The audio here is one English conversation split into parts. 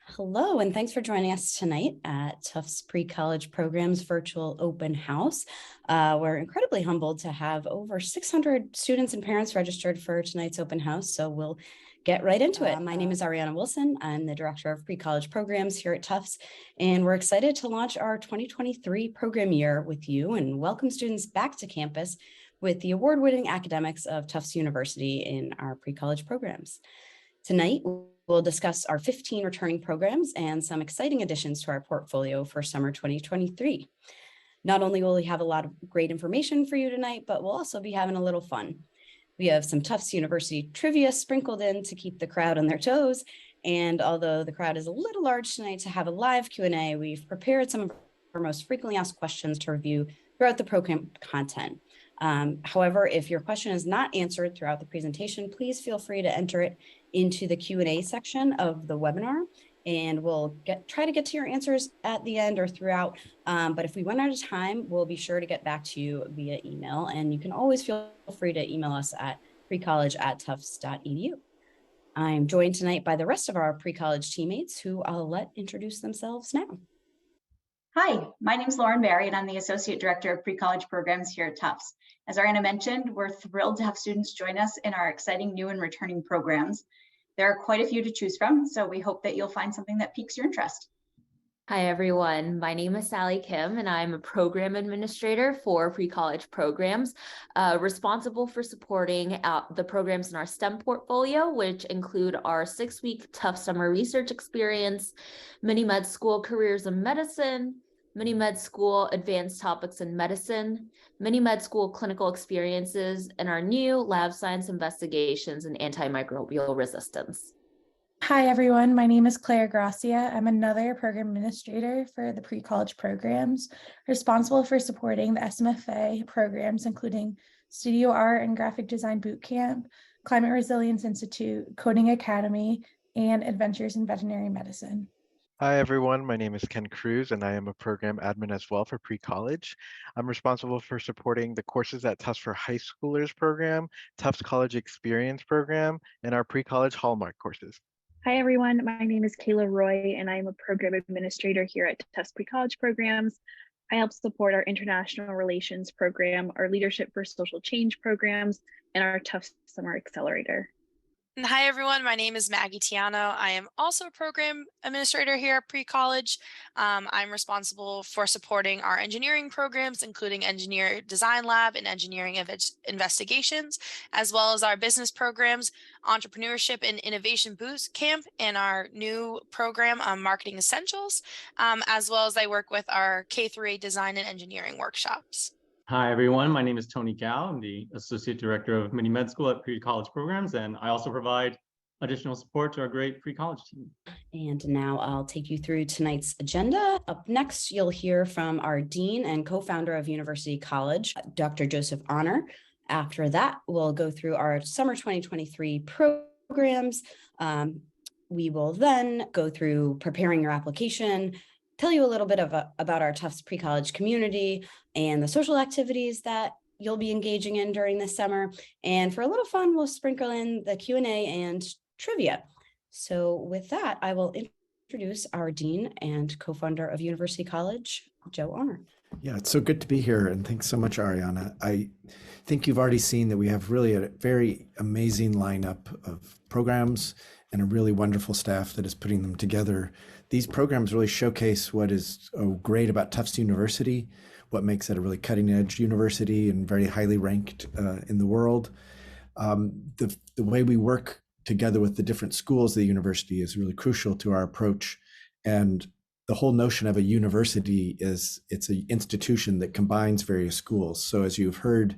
Hello, and thanks for joining us tonight at Tufts Pre-College Programs Virtual Open House. We're incredibly humbled to have over 600 students and parents registered for tonight's open house, so we'll get right into it. My name is Ariana Wilson. I'm the Director of Pre-College Programs here at Tufts, and we're excited to launch our 2023 program year with you and welcome students back to campus with the award-winning academics of Tufts University in our pre-college programs. Tonight, we'll discuss our 15 returning programs and some exciting additions to our portfolio for summer 2023. Not only will we have a lot of great information for you tonight, but we'll also be having a little fun. We have some Tufts University trivia sprinkled in to keep the crowd on their toes. And although the crowd is a little large tonight to have a live Q&A, we've prepared some of our most frequently asked questions to review throughout the program content. However, if your question is not answered throughout the presentation, please feel free to enter it into the Q&A section of the webinar, and we'll try to get to your answers at the end or throughout. But if we run out of time, we'll be sure to get back to you via email, and you can always feel free to email us at precollege.tufts.edu. I'm joined tonight by the rest of our pre-college teammates who I'll let introduce themselves now. Hi, my name is Lauren Barry, and I'm the Associate Director of Pre-College Programs here at Tufts. As Ariana mentioned, we're thrilled to have students join us in our exciting new and returning programs. There are quite a few to choose from, so we hope that you'll find something that piques your interest. Hi, everyone. My name is Sally Kim, and I'm a program administrator for pre-college programs, responsible for supporting the programs in our STEM portfolio, which include our 6-week Tufts Summer Research Experience, Mini Med School Careers in Medicine, Mini Med School Advanced Topics in Medicine, Mini Med School Clinical Experiences, and our new Lab Science Investigations in Antimicrobial Resistance. Hi, everyone. My name is Claire Gracia. I'm another program administrator for the pre-college programs, responsible for supporting the SMFA programs, including Studio Art and Graphic Design Bootcamp, Climate Resilience Institute, Coding Academy, and Adventures in Veterinary Medicine. Hi, everyone. My name is Ken Cruz, and I am a program admin as well for pre-college. I'm responsible for supporting the courses at Tufts for High Schoolers program, Tufts College Experience program, and our pre-college Hallmark courses. Hi, everyone. My name is Kayla Roy, and I'm a program administrator here at Tufts Pre-College Programs. I help support our International Relations program, our Leadership for Social Change programs, and our Tufts Summer Accelerator. And hi, everyone. My name is Maggie Tiano. I am also a program administrator here at pre-college. I'm responsible for supporting our engineering programs, including Engineer Design Lab and Engineering Investigations, as well as our business programs, Entrepreneurship and Innovation Boost Camp, and our new program, Marketing Essentials, as well as I work with our K-8 design and engineering workshops. Hi, everyone. My name is Tony Gao. I'm the Associate Director of Mini Med School at Pre-College Programs, and I also provide additional support to our great pre-college team. And now I'll take you through tonight's agenda. Up next, you'll hear from our Dean and co-founder of University College, Dr. Joseph Honor. After that, we'll go through our summer 2023 programs. We will then go through preparing your application, tell you a little bit about our Tufts pre-college community and the social activities that you'll be engaging in during this summer. And for a little fun, we'll sprinkle in the Q&A and trivia. So with that, I will introduce our Dean and co-founder of University College, Joe Honor. Yeah, it's so good to be here. And thanks so much, Ariana. I think you've already seen that we have really a very amazing lineup of programs and a really wonderful staff that is putting them together. These programs really showcase what is great about Tufts University, what makes it a really cutting edge university and very highly ranked in the world. The way we work together with the different schools of the university is really crucial to our approach. And the whole notion of a university is it's an institution that combines various schools. So as you've heard,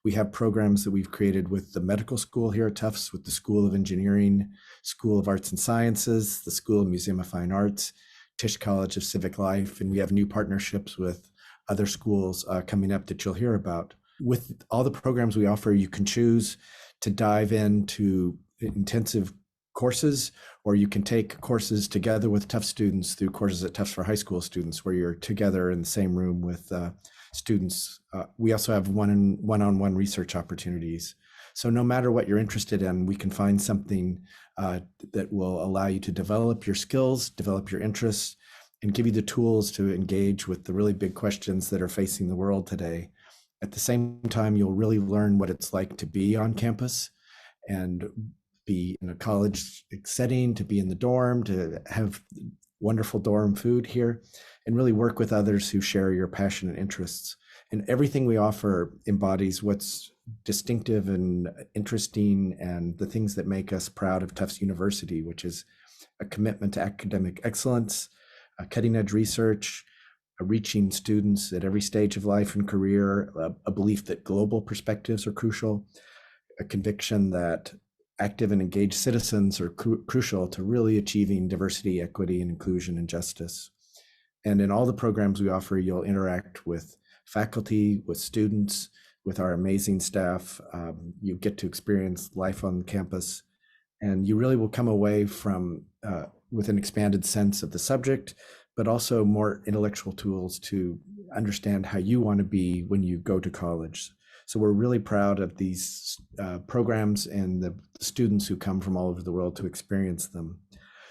we have programs that we've created with the medical school here at Tufts, with the School of Engineering, School of Arts and Sciences, the School of Museum of Fine Arts, Tisch College of Civic Life, and we have new partnerships with other schools coming up that you'll hear about. With all the programs we offer, you can choose to dive into intensive courses, or you can take courses together with Tufts students through courses at Tufts for high school students, where you're together in the same room with students. We also have one-on-one research opportunities. So no matter what you're interested in, we can find something that will allow you to develop your skills, develop your interests, and give you the tools to engage with the really big questions that are facing the world today. At the same time, you'll really learn what it's like to be on campus and be in a college setting, to be in the dorm, to have wonderful dorm food here, and really work with others who share your passion and interests. And everything we offer embodies what's distinctive and interesting and the things that make us proud of Tufts University, which is a commitment to academic excellence, cutting edge research, reaching students at every stage of life and career, a belief that global perspectives are crucial, a conviction that active and engaged citizens are crucial to really achieving diversity, equity, and inclusion and justice. And in all the programs we offer, you'll interact with faculty, with students, with our amazing staff. You get to experience life on campus, and you really will come away from with an expanded sense of the subject, but also more intellectual tools to understand how you want to be when you go to college. So we're really proud of these programs and the students who come from all over the world to experience them.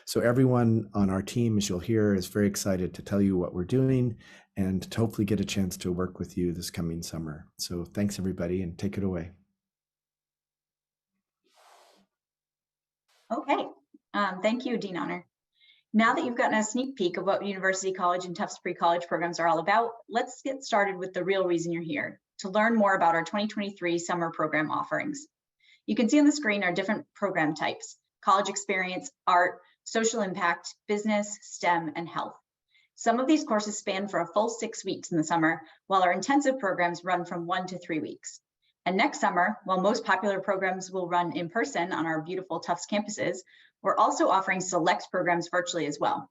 So everyone on our team, as you'll hear, is very excited to tell you what we're doing and to hopefully get a chance to work with you this coming summer. So thanks everybody, and take it away. Okay, thank you, Dean Honor. Now that you've gotten a sneak peek of what University College and Tufts pre-college programs are all about, let's get started with the real reason you're here, to learn more about our 2023 summer program offerings. You can see on the screen our different program types: college experience, art, social impact, business, STEM, and health. Some of these courses span for a full 6 weeks in the summer, while our intensive programs run from 1 to 3 weeks. And next summer, while most popular programs will run in person on our beautiful Tufts campuses, we're also offering select programs virtually as well.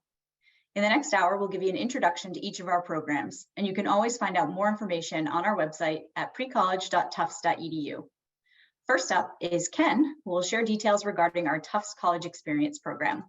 In the next hour, we'll give you an introduction to each of our programs, and you can always find out more information on our website at precollege.tufts.edu. First up is Ken, who will share details regarding our Tufts College Experience program.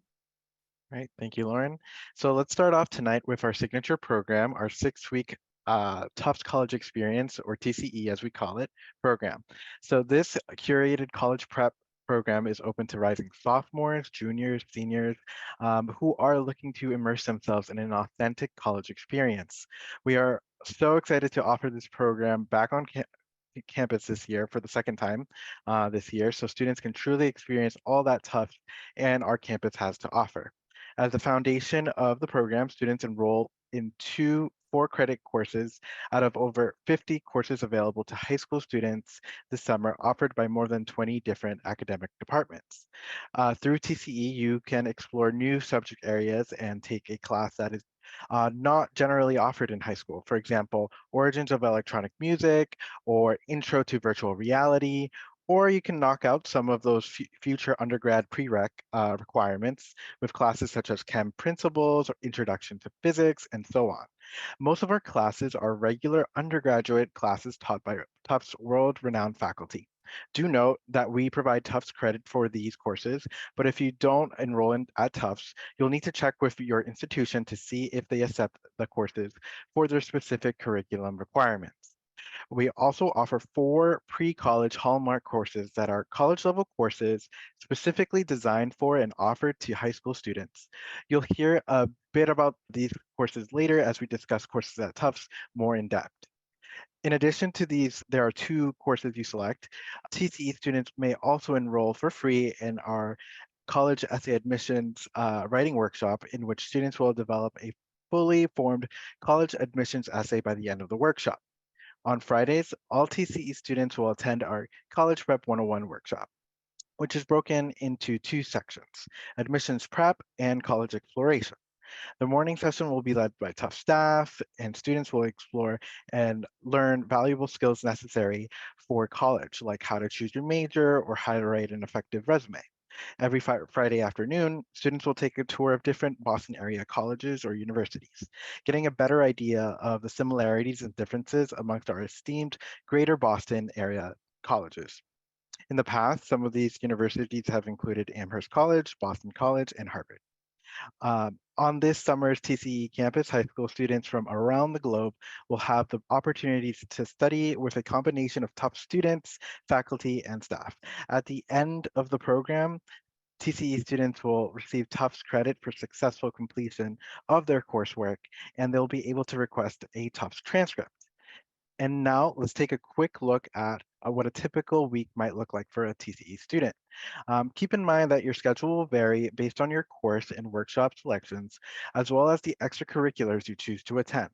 Right, thank you, Lauren. So let's start off tonight with our signature program, our 6-week Tufts College Experience, or TCE as we call it, program. So this curated college prep program is open to rising sophomores, juniors, seniors who are looking to immerse themselves in an authentic college experience. We are so excited to offer this program back on campus this year for the second time this year, so students can truly experience all that Tufts and our campus has to offer. As the foundation of the program, students enroll in 2 4-credit courses out of over 50 courses available to high school students this summer, offered by more than 20 different academic departments. Through TCE, you can explore new subject areas and take a class that is not generally offered in high school. For example, Origins of Electronic Music, or Intro to Virtual Reality, or you can knock out some of those future undergrad prereq requirements with classes such as Chem Principles or Introduction to Physics, and so on. Most of our classes are regular undergraduate classes taught by Tufts world-renowned faculty. Do note that we provide Tufts credit for these courses, but if you don't enroll at Tufts, you'll need to check with your institution to see if they accept the courses for their specific curriculum requirements. We also offer 4 pre-college hallmark courses that are college-level courses specifically designed for and offered to high school students. You'll hear a bit about these courses later as we discuss courses at Tufts more in depth. In addition to these, there are 2 courses you select. TCE students may also enroll for free in our college essay admissions writing workshop, in which students will develop a fully formed college admissions essay by the end of the workshop. On Fridays, all TCE students will attend our College Prep 101 workshop, which is broken into 2 sections: admissions prep and college exploration. The morning session will be led by Tufts staff, and students will explore and learn valuable skills necessary for college, like how to choose your major or how to write an effective resume. Every Friday afternoon, students will take a tour of different Boston area colleges or universities, getting a better idea of the similarities and differences amongst our esteemed Greater Boston area colleges. In the past, some of these universities have included Amherst College, Boston College, and Harvard. On this summer's TCE campus, high school students from around the globe will have the opportunities to study with a combination of top students, faculty, and staff. At the end of the program, TCE students will receive Tufts credit for successful completion of their coursework, and they'll be able to request a Tufts transcript. And now let's take a quick look at what a typical week might look like for a TCE student. Keep in mind that your schedule will vary based on your course and workshop selections, as well as the extracurriculars you choose to attend,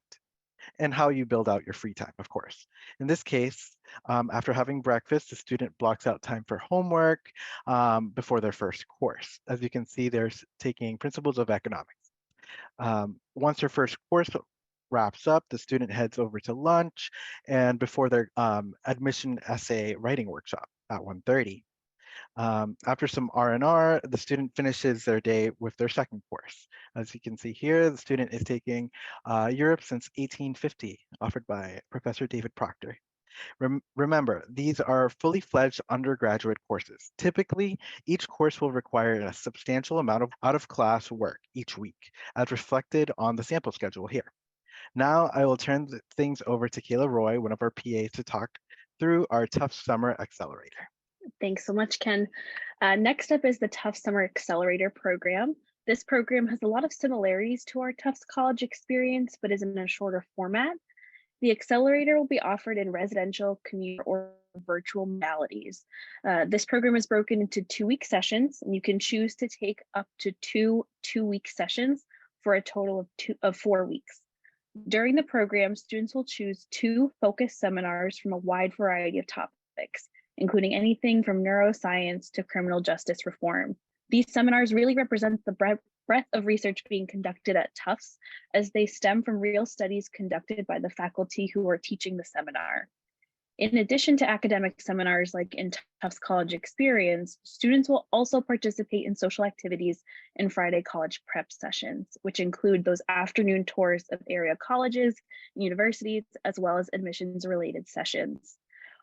and how you build out your free time, of course. In this case, after having breakfast, the student blocks out time for homework before their first course. As you can see, they're taking Principles of Economics. Once their first course wraps up, the student heads over to lunch and before their admission essay writing workshop at 1:30. After some R&R, the student finishes their day with their second course. As you can see here, the student is taking Europe since 1850, offered by Professor David Proctor. Remember, these are fully fledged undergraduate courses. Typically, each course will require a substantial amount of out-of-class work each week, as reflected on the sample schedule here. Now I will turn things over to Kayla Roy, one of our PAs, to talk through our Tufts Summer Accelerator. Thanks so much, Ken. Next up is the Tufts Summer Accelerator program. This program has a lot of similarities to our Tufts College experience, but is in a shorter format. The Accelerator will be offered in residential, community, or virtual modalities. This program is broken into 2-week sessions, and you can choose to take up to two-week sessions for a total of 4 weeks. During the program, students will choose 2 focused seminars from a wide variety of topics, including anything from neuroscience to criminal justice reform. These seminars really represent the breadth of research being conducted at Tufts, as they stem from real studies conducted by the faculty who are teaching the seminar. In addition to academic seminars like in Tufts College Experience, students will also participate in social activities and Friday college prep sessions, which include those afternoon tours of area colleges and universities, as well as admissions-related sessions.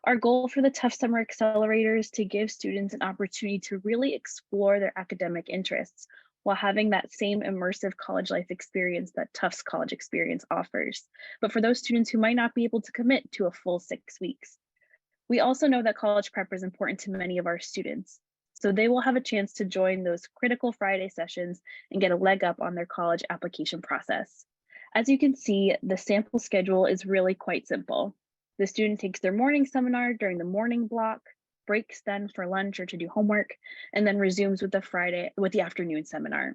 Our goal for the Tufts Summer Accelerator is to give students an opportunity to really explore their academic interests while having that same immersive college life experience that Tufts College Experience offers, but for those students who might not be able to commit to a full 6 weeks. We also know that college prep is important to many of our students, so they will have a chance to join those critical Friday sessions and get a leg up on their college application process. As you can see, the sample schedule is really quite simple. The student takes their morning seminar during the morning block, breaks then for lunch or to do homework, and then resumes with the afternoon seminar.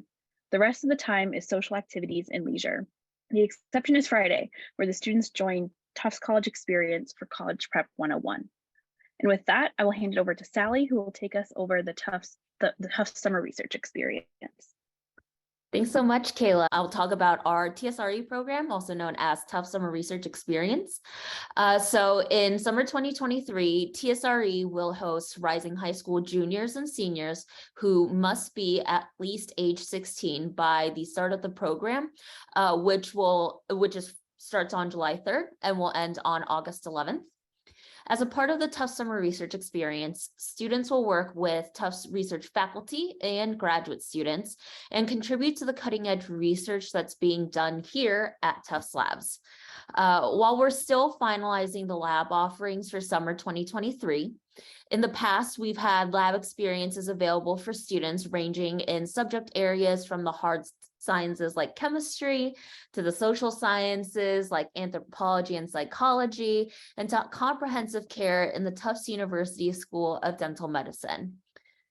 The rest of the time is social activities and leisure. The exception is Friday, where the students join Tufts College Experience for College Prep 101. And with that, I will hand it over to Sally, who will take us over the Tufts Summer Research Experience. Thanks so much, Kayla. I'll talk about our TSRE program, also known as Tufts Summer Research Experience. So in summer 2023, TSRE will host rising high school juniors and seniors who must be at least age 16 by the start of the program, which starts on July 3rd and will end on August 11th. As a part of the Tufts Summer Research Experience, students will work with Tufts research faculty and graduate students and contribute to the cutting-edge research that's being done here at Tufts Labs. While we're still finalizing the lab offerings for summer 2023, in the past, we've had lab experiences available for students ranging in subject areas from the hard sciences like chemistry to the social sciences like anthropology and psychology, and to comprehensive care in the Tufts University School of Dental Medicine.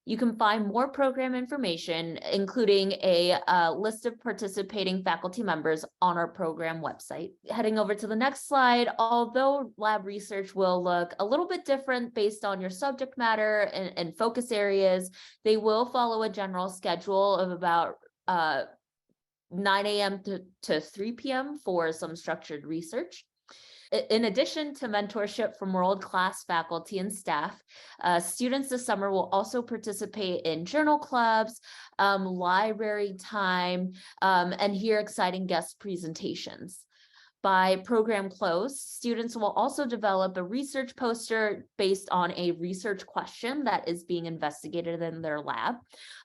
You can find more program information, including a list of participating faculty members, on our program website. Heading over to the next slide, although lab research will look a little bit different based on your subject matter and focus areas, they will follow a general schedule of about 9 a.m. to 3 p.m. for some structured research. In addition to mentorship from world-class faculty and staff, students this summer will also participate in journal clubs, library time, and hear exciting guest presentations. By program close, students will also develop a research poster based on a research question that is being investigated in their lab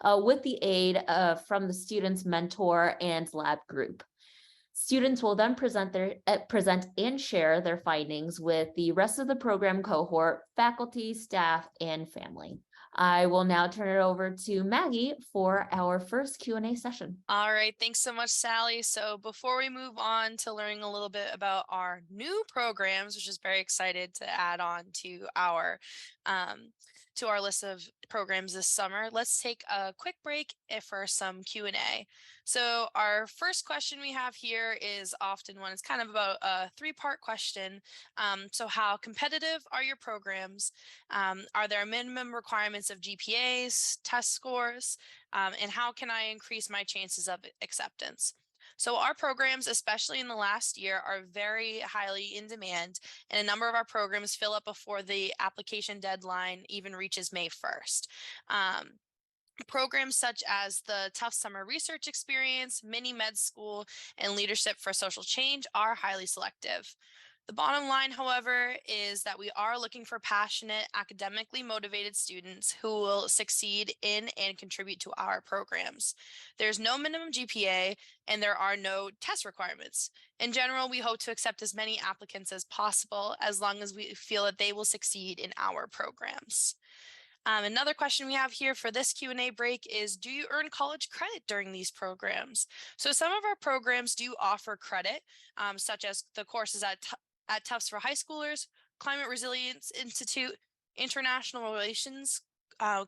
with the aid from the student's mentor and lab group. Students will then present and share their findings with the rest of the program cohort, faculty, staff, and family. I will now turn it over to Maggie for our first Q&A session. All right, thanks so much, Sally. So before we move on to learning a little bit about our new programs, which is very excited to add on to our list of programs this summer, let's take a quick break for some Q&A. So our first question we have here is often one. It's kind of about a three-part question. So how competitive are your programs? Are there minimum requirements of GPAs, test scores? And how can I increase my chances of acceptance? So our programs, especially in the last year, are very highly in demand, and a number of our programs fill up before the application deadline even reaches May 1st. Programs such as the Tufts Summer Research Experience, Mini Med School, and Leadership for Social Change are highly selective. The bottom line, however, is that we are looking for passionate, academically motivated students who will succeed in and contribute to our programs. There's no minimum GPA, and there are no test requirements. In general, we hope to accept as many applicants as possible, as long as we feel that they will succeed in our programs. Another question we have here for this Q&A break is, do you earn college credit during these programs? So some of our programs do offer credit, such as the courses at Tufts for high schoolers, Climate Resilience Institute, International Relations,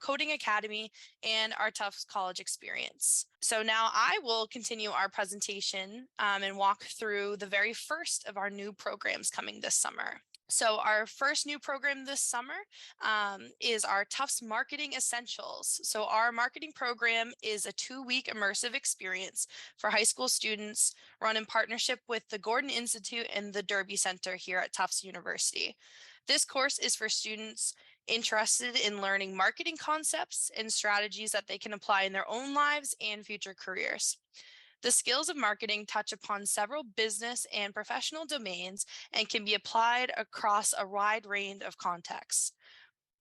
Coding Academy, and our Tufts College Experience. So now I will continue our presentation and walk through the very first of our new programs coming this summer. So our first new program this summer is our Tufts Marketing Essentials. So our marketing program is a 2-week immersive experience for high school students run in partnership with the Gordon Institute and the Derby Center here at Tufts University. This course is for students interested in learning marketing concepts and strategies that they can apply in their own lives and future careers. The skills of marketing touch upon several business and professional domains and can be applied across a wide range of contexts.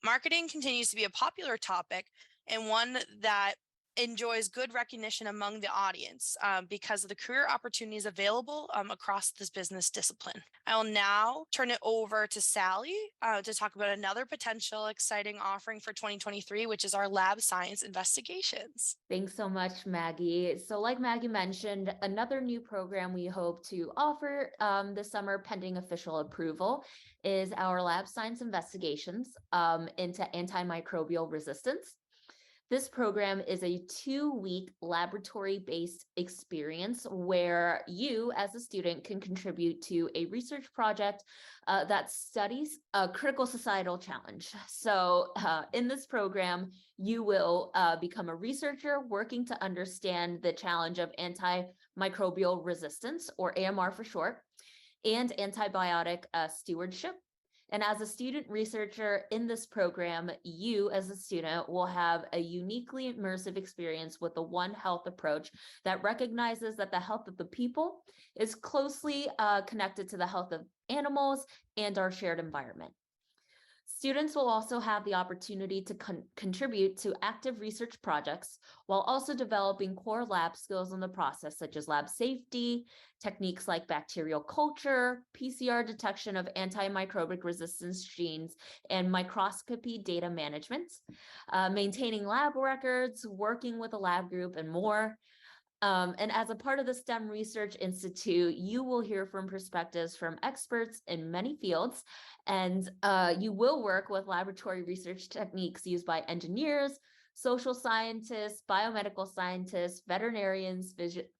Marketing continues to be a popular topic and one that enjoys good recognition among the audience because of the career opportunities available across this business discipline. I will now turn it over to Sally to talk about another potential exciting offering for 2023, which is our lab science investigations. Thanks so much, Maggie. So like Maggie mentioned, another new program we hope to offer this summer pending official approval is our lab science investigations into antimicrobial resistance. This program is a 2-week laboratory-based experience where you as a student can contribute to a research project that studies a critical societal challenge. So in this program, you will become a researcher working to understand the challenge of antimicrobial resistance, or AMR for short, and antibiotic stewardship. And as a student researcher in this program, you as a student will have a uniquely immersive experience with the One Health approach that recognizes that the health of the people is closely connected to the health of animals and our shared environment. Students will also have the opportunity to contribute to active research projects while also developing core lab skills in the process, such as lab safety, techniques like bacterial culture, PCR detection of antimicrobic resistance genes, and microscopy data management, maintaining lab records, working with a lab group, and more. And as a part of the STEM Research Institute, you will hear from perspectives from experts in many fields, and you will work with laboratory research techniques used by engineers, social scientists, biomedical scientists, veterinarians,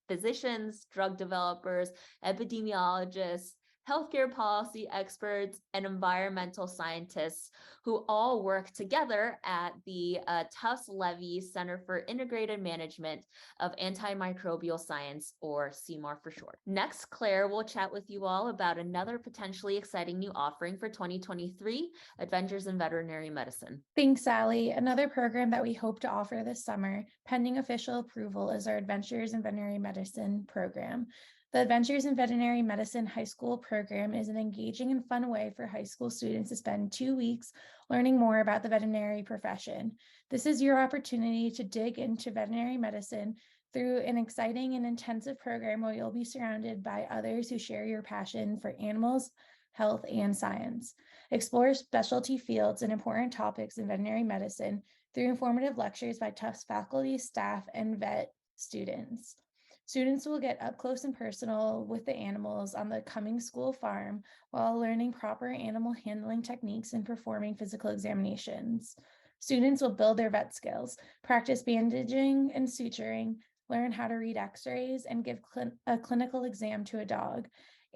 physicians, drug developers, epidemiologists, healthcare policy experts, and environmental scientists who all work together at the Tufts Levy Center for Integrated Management of Antimicrobial Science, or CMAR for short. Next, Claire will chat with you all about another potentially exciting new offering for 2023, Adventures in Veterinary Medicine. Thanks, Sally. Another program that we hope to offer this summer, pending official approval, is our Adventures in Veterinary Medicine program. The Adventures in Veterinary Medicine High School program is an engaging and fun way for high school students to spend 2 weeks learning more about the veterinary profession. This is your opportunity to dig into veterinary medicine through an exciting and intensive program where you'll be surrounded by others who share your passion for animals, health, and science. Explore specialty fields and important topics in veterinary medicine through informative lectures by Tufts faculty, staff, and vet students. Students will get up close and personal with the animals on the coming school farm while learning proper animal handling techniques and performing physical examinations. Students will build their vet skills, practice bandaging and suturing, learn how to read x-rays and give a clinical exam to a dog,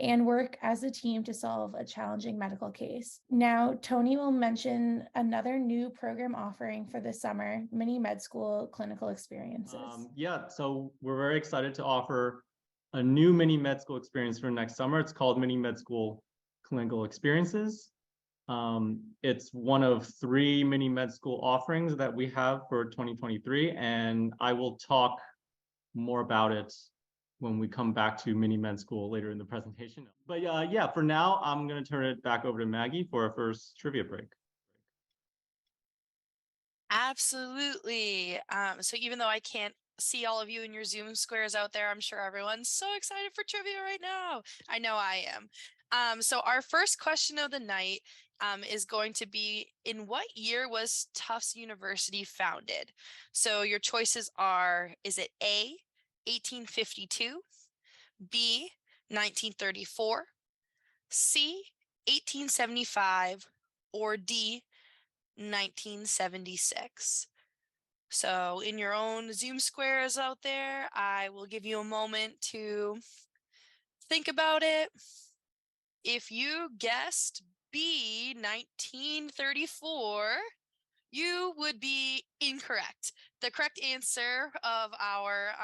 and work as a team to solve a challenging medical case. Now, Tony will mention another new program offering for this summer, Mini Med School Clinical Experiences. Yeah, so we're very excited to offer a new Mini Med School experience for next summer. It's called Mini Med School Clinical Experiences. It's one of 3 Mini Med School offerings that we have for 2023, and I will talk more about it when we come back to Mini Med School later in the presentation. But yeah, for now, I'm going to turn it back over to Maggie for our first trivia break. Absolutely. So even though I can't see all of you in your Zoom squares out there, I'm sure everyone's so excited for trivia right now. I know I am. So our first question of the night is going to be, in what year was Tufts University founded? So your choices are, is it A, 1852, B, 1934, C, 1875, or D, 1976? So in your own Zoom squares out there, I will give you a moment to think about it. If you guessed B, 1934, you would be incorrect. The correct answer of our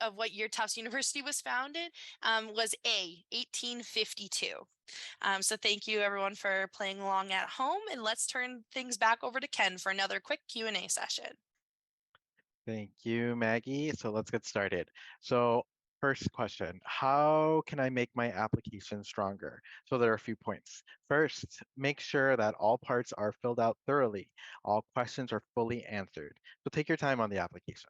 of what year Tufts University was founded was A, 1852. So thank you everyone for playing along at home, and let's turn things back over to Ken for another quick Q&A session. Thank you, Maggie. So let's get started. So first question, how can I make my application stronger? So there are a few points. First, make sure that all parts are filled out thoroughly. All questions are fully answered. So take your time on the application.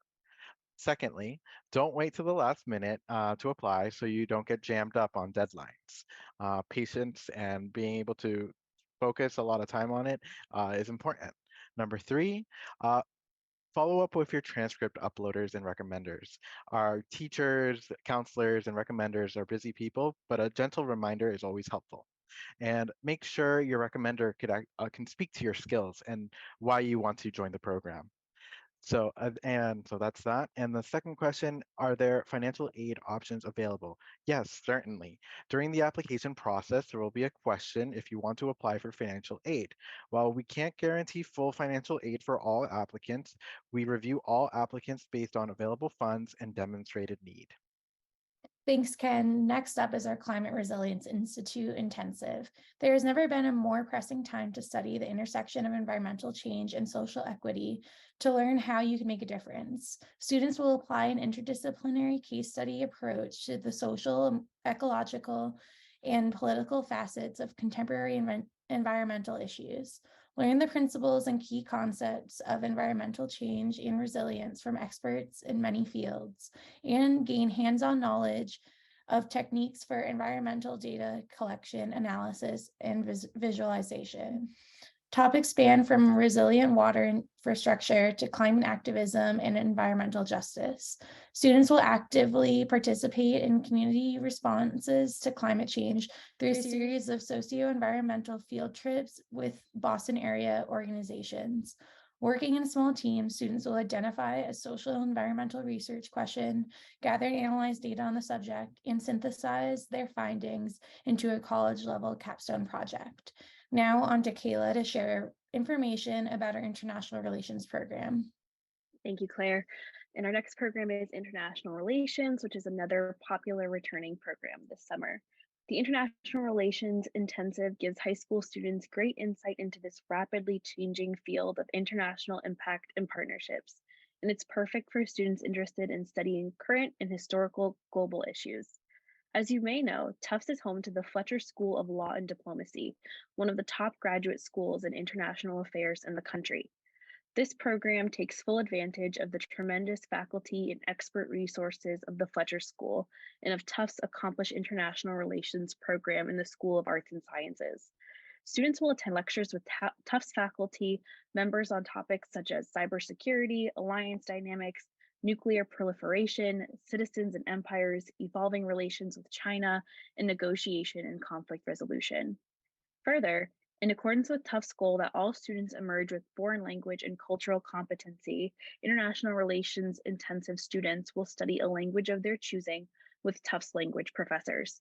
Secondly, don't wait till the last minute to apply so you don't get jammed up on deadlines. Patience and being able to focus a lot of time on it is important. Number 3, follow up with your transcript uploaders and recommenders. Our teachers, counselors, and recommenders are busy people, but a gentle reminder is always helpful. And make sure your recommender can speak to your skills and why you want to join the program. So, so that's that. And the second question, are there financial aid options available? Yes, certainly. During the application process, there will be a question if you want to apply for financial aid. While we can't guarantee full financial aid for all applicants, we review all applicants based on available funds and demonstrated need. Thanks, Ken. Next up is our Climate Resilience Institute Intensive. There has never been a more pressing time to study the intersection of environmental change and social equity to learn how you can make a difference. Students will apply an interdisciplinary case study approach to the social, ecological, and political facets of contemporary environmental issues. Learn the principles and key concepts of environmental change and resilience from experts in many fields, and gain hands-on knowledge of techniques for environmental data collection, analysis, and visualization. Topics span from resilient water infrastructure to climate activism and environmental justice. Students will actively participate in community responses to climate change through a series of socio-environmental field trips with Boston area organizations. Working in a small team, students will identify a social environmental research question, gather and analyze data on the subject, and synthesize their findings into a college-level capstone project. Now on to Kayla to share information about our International Relations program. Thank you, Claire. And our next program is International Relations, which is another popular returning program this summer. The International Relations Intensive gives high school students great insight into this rapidly changing field of international impact and partnerships, and it's perfect for students interested in studying current and historical global issues. As you may know, Tufts is home to the Fletcher School of Law and Diplomacy, one of the top graduate schools in international affairs in the country. This program takes full advantage of the tremendous faculty and expert resources of the Fletcher School and of Tufts' accomplished international relations program in the School of Arts and Sciences. Students will attend lectures with Tufts faculty members on topics such as cybersecurity, alliance dynamics, nuclear proliferation, citizens and empires, evolving relations with China, and negotiation and conflict resolution. Further, in accordance with Tufts' goal that all students emerge with foreign language and cultural competency, international relations intensive students will study a language of their choosing with Tufts language professors.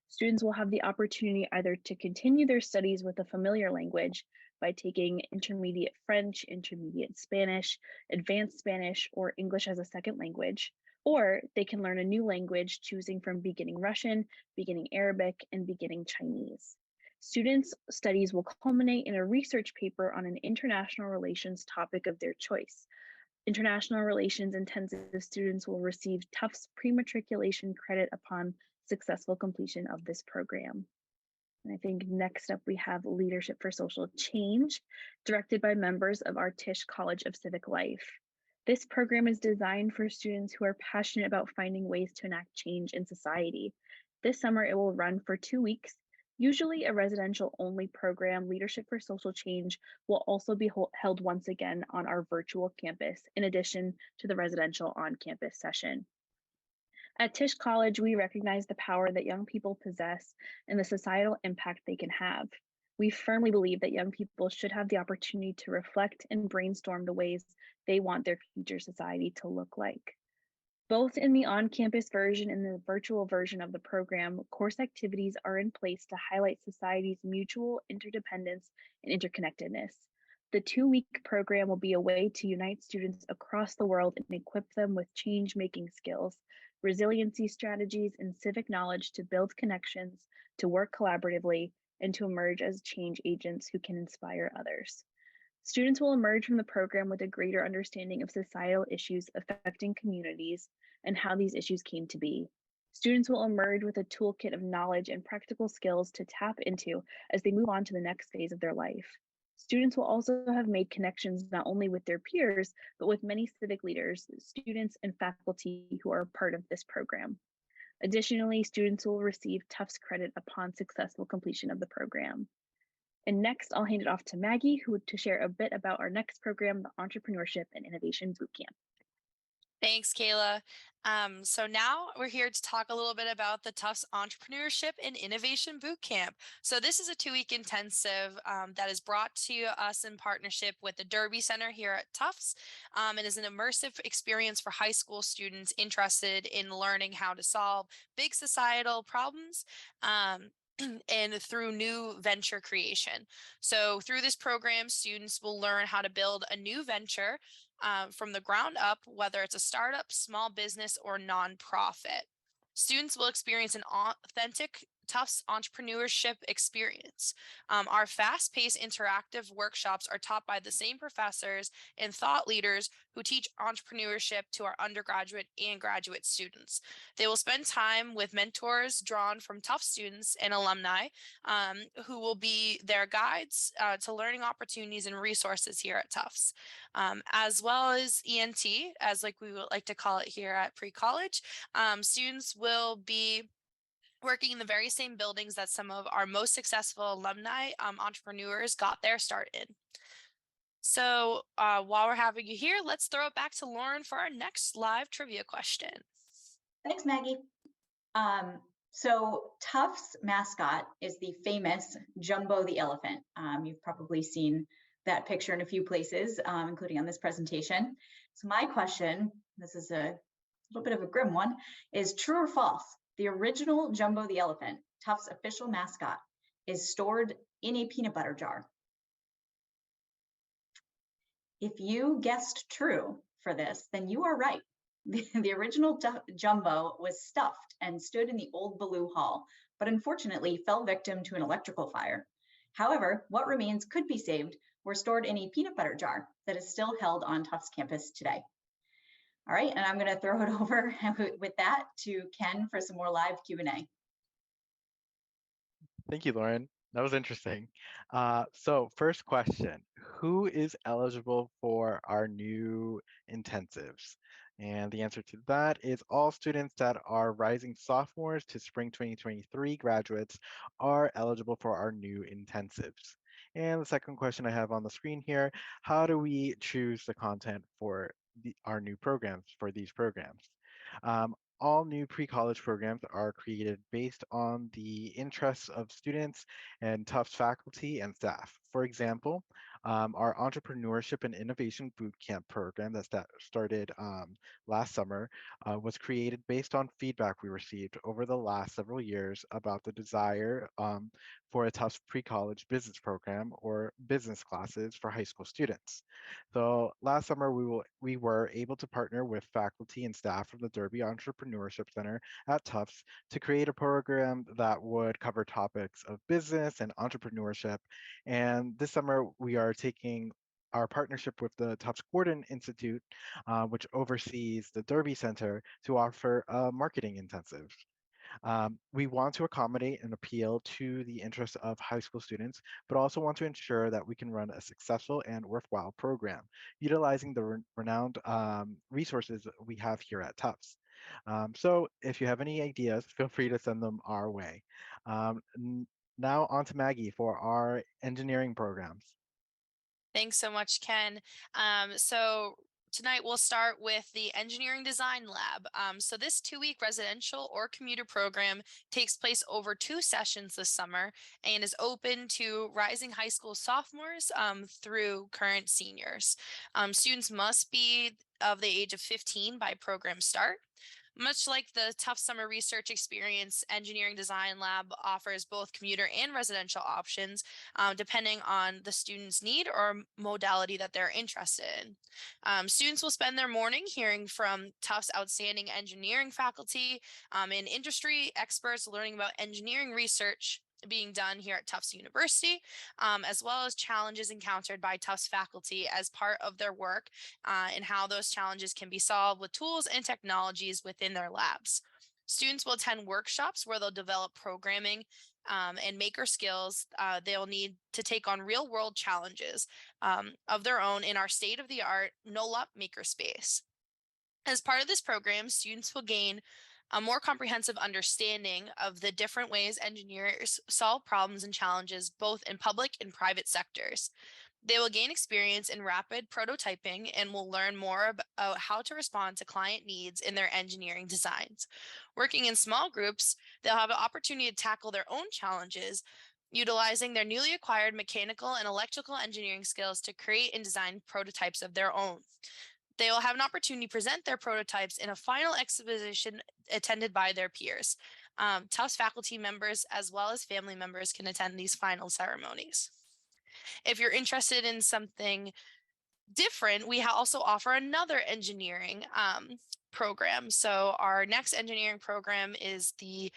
Students will have the opportunity either to continue their studies with a familiar language by taking intermediate French, intermediate Spanish, advanced Spanish, or English as a second language, or they can learn a new language choosing from beginning Russian, beginning Arabic, and beginning Chinese. Students' studies will culminate in a research paper on an international relations topic of their choice. International relations intensive students will receive Tufts pre-matriculation credit upon successful completion of this program. And I think next up we have Leadership for Social Change, directed by members of our Tisch College of Civic Life. This program is designed for students who are passionate about finding ways to enact change in society. This summer it will run for 2 weeks. Usually a residential only program, Leadership for Social Change will also be held once again on our virtual campus, in addition to the residential on-campus session. At Tisch College, we recognize the power that young people possess and the societal impact they can have. We firmly believe that young people should have the opportunity to reflect and brainstorm the ways they want their future society to look like. Both in the on-campus version and the virtual version of the program, course activities are in place to highlight society's mutual interdependence and interconnectedness. The 2-week program will be a way to unite students across the world and equip them with change-making skills, resiliency strategies, and civic knowledge to build connections, to work collaboratively, and to emerge as change agents who can inspire others. Students will emerge from the program with a greater understanding of societal issues affecting communities and how these issues came to be. Students will emerge with a toolkit of knowledge and practical skills to tap into as they move on to the next phase of their life. Students will also have made connections not only with their peers, but with many civic leaders, students, and faculty who are part of this program. Additionally, students will receive Tufts credit upon successful completion of the program. And next, I'll hand it off to Maggie, to share a bit about our next program, the Entrepreneurship and Innovation Bootcamp. Thanks, Kayla. So now we're here to talk a little bit about the Tufts Entrepreneurship and Innovation Bootcamp. So this is a 2-week intensive that is brought to us in partnership with the Derby Center here at Tufts. It is an immersive experience for high school students interested in learning how to solve big societal problems. And through new venture creation. So through this program, students will learn how to build a new venture from the ground up, whether it's a startup, small business, or nonprofit. Students will experience an authentic Tufts entrepreneurship experience. Our fast-paced interactive workshops are taught by the same professors and thought leaders who teach entrepreneurship to our undergraduate and graduate students. They will spend time with mentors drawn from Tufts students and alumni who will be their guides to learning opportunities and resources here at Tufts, as well as ENT, as like we would like to call it here at pre-college. Students will be working in the very same buildings that some of our most successful alumni entrepreneurs got their start in. So while we're having you here, let's throw it back to Lauren for our next live trivia question. Thanks, Maggie. So Tufts mascot is the famous Jumbo the elephant. You've probably seen that picture in a few places, including on this presentation. So my question, this is a little bit of a grim one, is true or false? The original Jumbo the elephant, Tufts' official mascot, is stored in a peanut butter jar. If you guessed true for this, then you are right. The original Jumbo was stuffed and stood in the old Ballou Hall, but unfortunately fell victim to an electrical fire. However, what remains could be saved were stored in a peanut butter jar that is still held on Tufts campus today. All right, and I'm going to throw it over with that to Ken for some more live Q&A. Thank you, Lauren. That was interesting. So first question, who is eligible for our new intensives? And the answer to that is all students that are rising sophomores to spring 2023 graduates are eligible for our new intensives. And the second question I have on the screen here, how do we choose the content for our new programs, for these programs? All new pre-college programs are created based on the interests of students and Tufts faculty and staff. For example, our entrepreneurship and innovation boot camp program that started last summer was created based on feedback we received over the last several years about the desire for a Tufts pre-college business program or business classes for high school students. So last summer, we were able to partner with faculty and staff from the Derby Entrepreneurship Center at Tufts to create a program that would cover topics of business and entrepreneurship. And this summer, we are taking our partnership with the Tufts Gordon Institute, which oversees the Derby Center, to offer a marketing intensive. We want to accommodate and appeal to the interests of high school students, but also want to ensure that we can run a successful and worthwhile program, utilizing the renowned resources we have here at Tufts. So if you have any ideas, feel free to send them our way. Now on to Maggie for our engineering programs. Thanks so much, Ken. So tonight we'll start with the Engineering Design Lab. So this 2-week residential or commuter program takes place over 2 sessions this summer and is open to rising high school sophomores through current seniors. Students must be of the age of 15 by program start. Much like the Tufts Summer Research Experience, Engineering Design Lab offers both commuter and residential options, depending on the student's need or modality that they're interested in. Students will spend their morning hearing from Tufts outstanding engineering faculty and industry experts learning about engineering research being done here at Tufts University, as well as challenges encountered by Tufts faculty as part of their work and how those challenges can be solved with tools and technologies within their labs. Students will attend workshops where they'll develop programming and maker skills. They'll need to take on real world challenges of their own in our state-of-the-art no-lup makerspace. As part of this program, students will gain a more comprehensive understanding of the different ways engineers solve problems and challenges both in public and private sectors. They will gain experience in rapid prototyping and will learn more about how to respond to client needs in their engineering designs. Working in small groups, they'll have an opportunity to tackle their own challenges, utilizing their newly acquired mechanical and electrical engineering skills to create and design prototypes of their own. They will have an opportunity to present their prototypes in a final exhibition attended by their peers. Tufts faculty members as well as family members can attend these final ceremonies. If you're interested in something different, we also offer another engineering program. So our next engineering program is the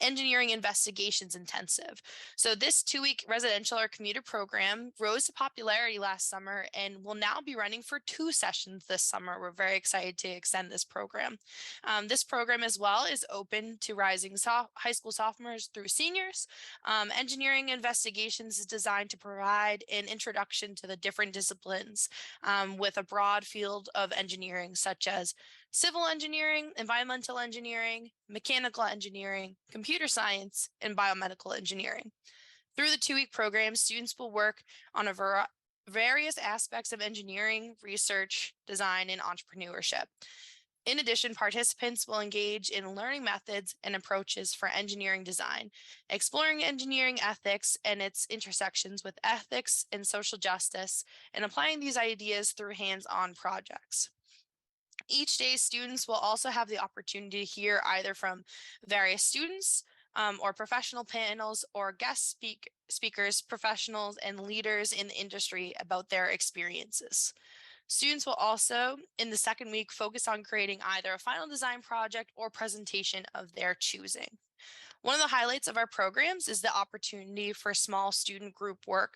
Engineering Investigations Intensive. So this 2-week residential or commuter program rose to popularity last summer and will now be running for 2 sessions this summer. We're very excited to extend this program. This program as well is open to rising high school sophomores through seniors. Engineering Investigations is designed to provide an introduction to the different disciplines with a broad field of engineering, such as civil engineering, environmental engineering, mechanical engineering, computer science, and biomedical engineering. Through the 2-week program, students will work on various aspects of engineering, research, design, and entrepreneurship. In addition, participants will engage in learning methods and approaches for engineering design, exploring engineering ethics and its intersections with ethics and social justice, and applying these ideas through hands-on projects. Each day, students will also have the opportunity to hear either from various students or professional panels or guest speakers, professionals, and leaders in the industry about their experiences. Students will also, in the 2nd week, focus on creating either a final design project or presentation of their choosing. One of the highlights of our programs is the opportunity for small student group work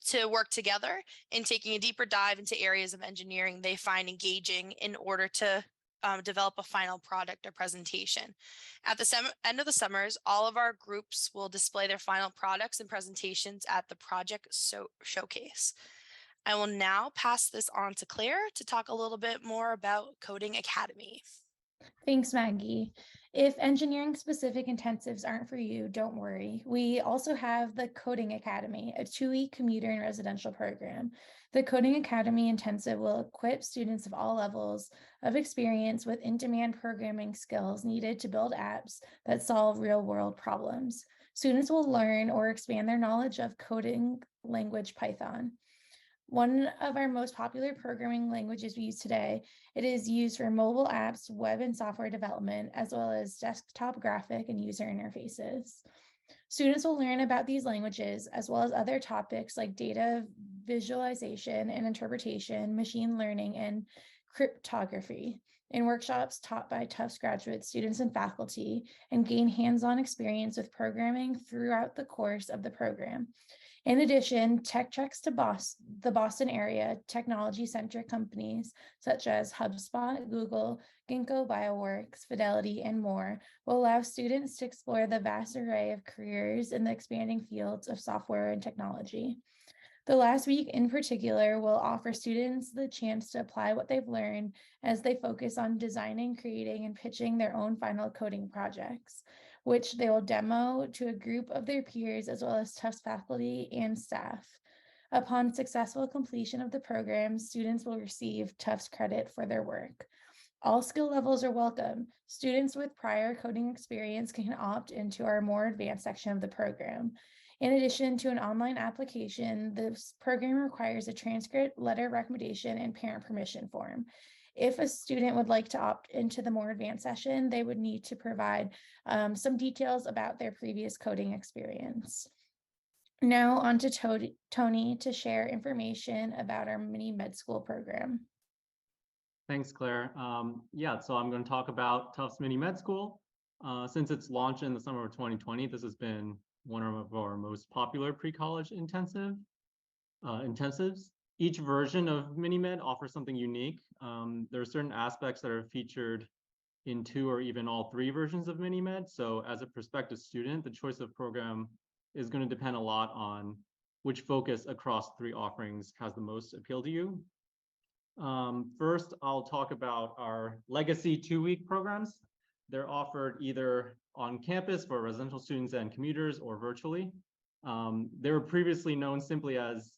to work together in taking a deeper dive into areas of engineering they find engaging in order to develop a final product or presentation. At the end of the summers, all of our groups will display their final products and presentations at the project showcase. I will now pass this on to Claire to talk a little bit more about Coding Academy. Thanks, Maggie. If engineering specific intensives aren't for you, don't worry. We also have the Coding Academy, a 2-week commuter and residential program. The Coding Academy intensive will equip students of all levels of experience with in-demand programming skills needed to build apps that solve real-world problems. Students will learn or expand their knowledge of coding language Python. One of our most popular programming languages we use today. It is used for mobile apps, web and software development, as well as desktop graphic and user interfaces. Students will learn about these languages, as well as other topics like data visualization and interpretation, machine learning, and cryptography in workshops taught by Tufts graduate students and faculty, and gain hands-on experience with programming throughout the course of the program. In addition, tech treks to the Boston area, technology-centric companies such as HubSpot, Google, Ginkgo Bioworks, Fidelity, and more will allow students to explore the vast array of careers in the expanding fields of software and technology. The last week in particular will offer students the chance to apply what they've learned as they focus on designing, creating, and pitching their own final coding projects, which they will demo to a group of their peers as well as Tufts faculty and staff. Upon successful completion of the program, students will receive Tufts credit for their work. All skill levels are welcome. Students with prior coding experience can opt into our more advanced section of the program. In addition to an online application, this program requires a transcript, letter of recommendation, and parent permission form. If a student would like to opt into the more advanced session, they would need to provide some details about their previous coding experience. Now on to Tony to share information about our mini med school program. Thanks, Claire. So I'm going to talk about Tufts Mini Med School. Since its launch in the summer of 2020, this has been one of our most popular pre-college intensives. Each version of Mini-Med offers something unique. There are certain aspects that are featured in 2 or even all 3 versions of Mini-Med. So as a prospective student, the choice of program is going to depend a lot on which focus across 3 offerings has the most appeal to you. First, I'll talk about our legacy 2-week programs. They're offered either on campus for residential students and commuters or virtually. They were previously known simply as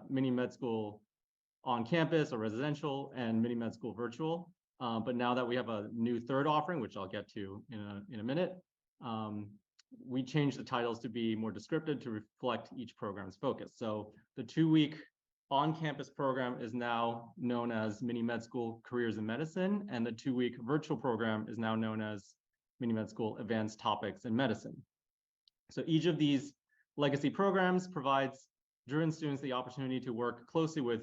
Mini Med School on campus or residential and Mini Med School virtual. But now that we have a new 3rd offering, which I'll get to in a minute, we changed the titles to be more descriptive to reflect each program's focus. So the 2-week on-campus program is now known as Mini Med School Careers in Medicine, and the 2-week virtual program is now known as Mini Med School Advanced Topics in Medicine. So each of these legacy programs provides Druin students the opportunity to work closely with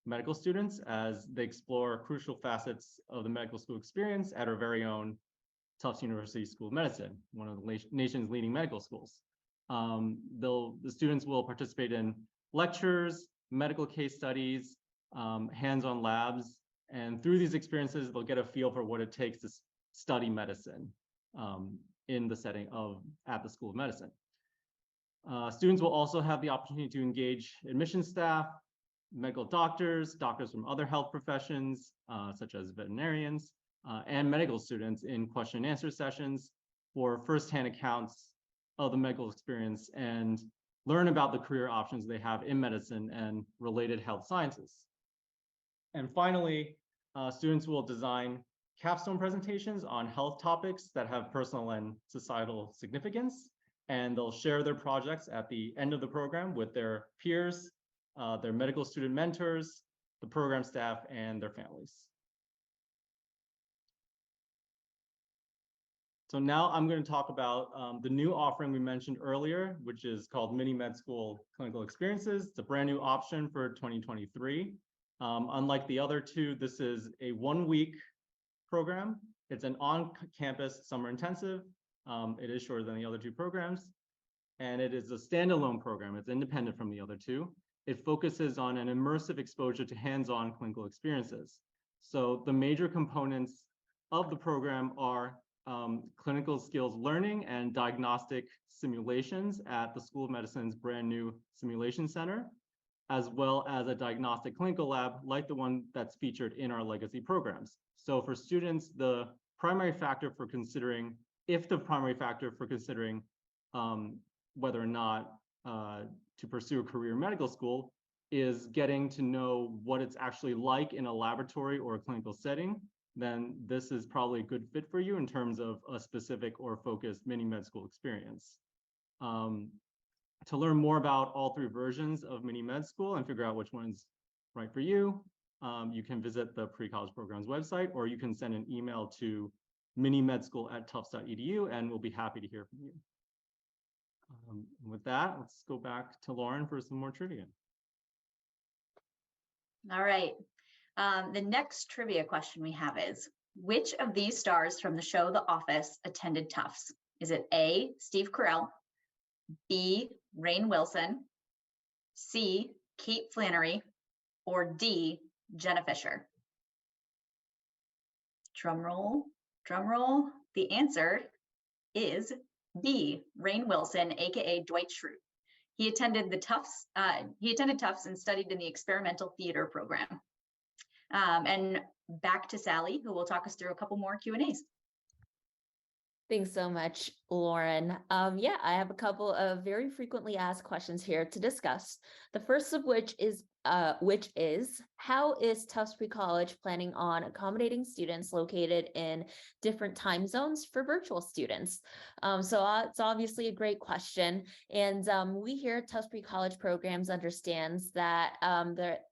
medical students as they explore crucial facets of the medical school experience at our very own Tufts University School of Medicine, one of the nation's leading medical schools. The students will participate in lectures, medical case studies, hands-on labs, and through these experiences, they'll get a feel for what it takes to study medicine in the setting at the School of Medicine. Students will also have the opportunity to engage admissions staff, medical doctors from other health professions, such as veterinarians, and medical students in question and answer sessions for firsthand accounts of the medical experience and learn about the career options they have in medicine and related health sciences. And finally, students will design capstone presentations on health topics that have personal and societal significance, and they'll share their projects at the end of the program with their peers, their medical student mentors, the program staff, and their families. So now I'm going to talk about the new offering we mentioned earlier, which is called Mini Med School Clinical Experiences. It's a brand new option for 2023. Unlike the other 2, this is a 1-week program. It's an on-campus summer intensive. It is shorter than the other 2 programs, and it is a standalone program. It's independent from the other 2. It focuses on an immersive exposure to hands-on clinical experiences. So the major components of the program are clinical skills learning and diagnostic simulations at the School of Medicine's brand new simulation center, as well as a diagnostic clinical lab like the one that's featured in our legacy programs. So for students, the primary factor for considering, whether or not to pursue a career in medical school is getting to know what it's actually like in a laboratory or a clinical setting, then this is probably a good fit for you in terms of a specific or focused mini med school experience. To learn more about all three versions of mini med school and figure out which one's right for you, you can visit the pre-college programs website, or you can send an email to minimedschool@tufts.edu, and we'll be happy to hear from you. With that, let's go back to Lauren for some more trivia. All right. The next trivia question we have is, which of these stars from the show The Office attended Tufts? Is it A, Steve Carell, B, Rainn Wilson, C, Kate Flannery, or D, Jenna Fisher? Drum roll, drum roll. The answer is B, Rainn Wilson, aka Dwight Schrute. He attended Tufts and studied in the experimental theater program. And back to Sally, who will talk us through a couple more Q&As. Thanks so much, Lauren. Yeah, I have a couple of very frequently asked questions here to discuss. The first of which is how is Tufts Pre-College planning on accommodating students located in different time zones for virtual students? So it's obviously a great question. And we here at Tufts Pre-College Programs understands that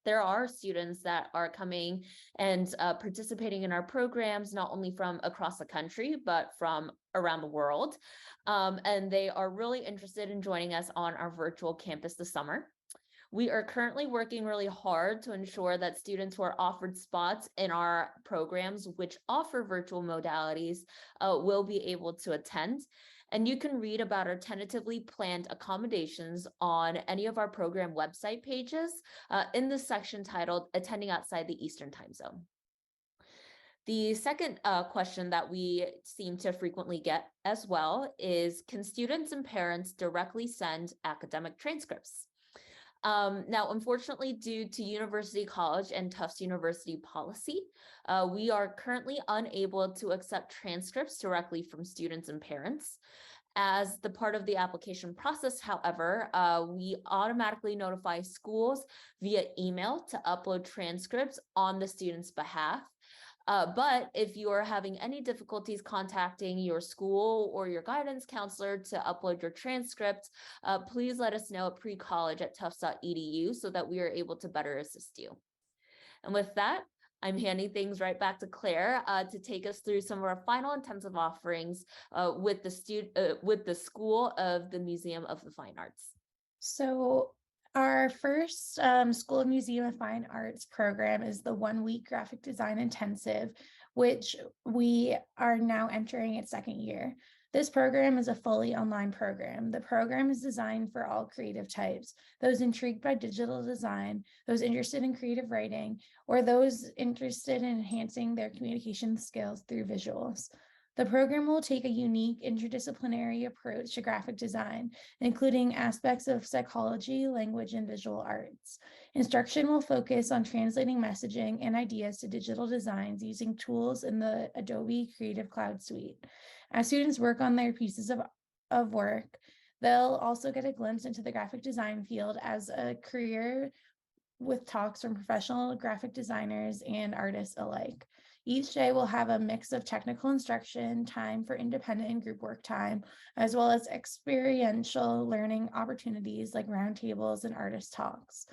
there are students that are coming and participating in our programs, not only from across the country, but from around the world. And they are really interested in joining us on our virtual campus this summer. We are currently working really hard to ensure that students who are offered spots in our programs, which offer virtual modalities, will be able to attend. And you can read about our tentatively planned accommodations on any of our program website pages in the section titled Attending Outside the Eastern Time Zone. The second question that we seem to frequently get as well is, can students and parents directly send academic transcripts? Now, unfortunately, due to University College and Tufts University policy, we are currently unable to accept transcripts directly from students and parents. As the part of the application process, however, we automatically notify schools via email to upload transcripts on the student's behalf. But if you are having any difficulties contacting your school or your guidance counselor to upload your transcript, please let us know at precollege.tufts.edu so that we are able to better assist you. And with that, I'm handing things right back to Claire to take us through some of our final intensive offerings with the School of the Museum of the Fine Arts. So our first School of Museum of Fine Arts program is the 1-week graphic design intensive, which we are now entering its second year. This program is a fully online program. The program is designed for all creative types, those intrigued by digital design, those interested in creative writing, or those interested in enhancing their communication skills through visuals. The program will take a unique interdisciplinary approach to graphic design, including aspects of psychology, language, and visual arts. Instruction will focus on translating messaging and ideas to digital designs using tools in the Adobe Creative Cloud suite. As students work on their pieces of work, they'll also get a glimpse into the graphic design field as a career with talks from professional graphic designers and artists alike. Each day will have a mix of technical instruction, time for independent and group work time, as well as experiential learning opportunities like roundtables and artist talks.